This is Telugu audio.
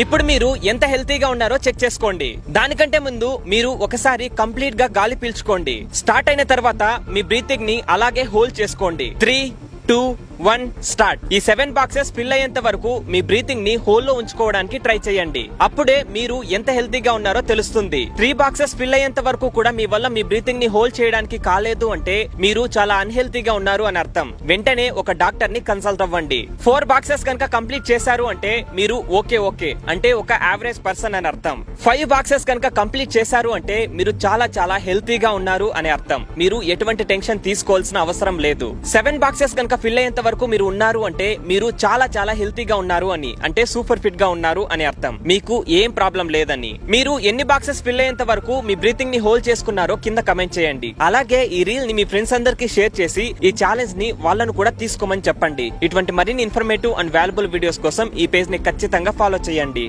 ఇప్పుడు మీరు ఎంత హెల్తీగా ఉన్నారో చెక్ చేసుకోండి. దానికంటే ముందు మీరు ఒకసారి కంప్లీట్ గా గాలి పీల్చుకోండి. స్టార్ట్ అయిన తర్వాత మీ బ్రీతింగ్ ని అలాగే హోల్డ్ చేసుకోండి. 3, 2, 1 స్టార్ట్. ఈ 7 బాక్సెస్ ఫిల్ అయ్యేంత వరకు మీ బ్రీతింగ్ ని హోల్ లో ఉంచుకోవడానికి ట్రై చేయండి. అప్పుడే మీరు ఎంత హెల్తీగా ఉన్నారో తెలుస్తుంది. 3 బాక్సెస్ ఫిల్ అయ్యేంత వరకు కూడా మీ వల్ల మీ బ్రీతింగ్ ని హోల్డ్ చేయడానికి కాలేదు అంటే మీరు చాలా అన్హెల్తీగా ఉన్నారు అని అర్థం. వెంటనే ఒక డాక్టర్ ని కన్సల్ట్ అవ్వండి. 4 బాక్సెస్ కనుక కంప్లీట్ చేశారు అంటే మీరు ఓకే అంటే ఒక యావరేజ్ పర్సన్ అని అర్థం. 5 బాక్సెస్ కనుక కంప్లీట్ చేశారు అంటే మీరు చాలా హెల్తీగా ఉన్నారు అని అర్థం. మీరు ఎటువంటి టెన్షన్ తీసుకోవాల్సిన అవసరం లేదు. 7 బాక్సెస్ కనుక ఫిల్ అయ్యేంత వరకు మీరు ఉన్నారు అంటే మీరు చాలా హెల్తీగా ఉన్నారు అని, అంటే సూపర్ ఫిట్ గా ఉన్నారు అని అర్థం. మీకు ఏం ప్రాబ్లం లేదని. మీరు ఎన్ని బాక్సెస్ ఫిల్ అయ్యేంత వరకు మీ బ్రీతింగ్ ని హోల్డ్ చేసుకున్నారో కింద కమెంట్ చేయండి. అలాగే ఈ రీల్ ని మీ ఫ్రెండ్స్ అందరికి షేర్ చేసి ఈ ఛాలెంజ్ ని వాళ్ళను కూడా తీసుకోమని చెప్పండి. ఇటువంటి మరిన్ని ఇన్ఫర్మేటివ్ అండ్ వాల్యుబుల్ వీడియోస్ కోసం ఈ పేజ్ ని ఖచ్చితంగా ఫాలో చేయండి.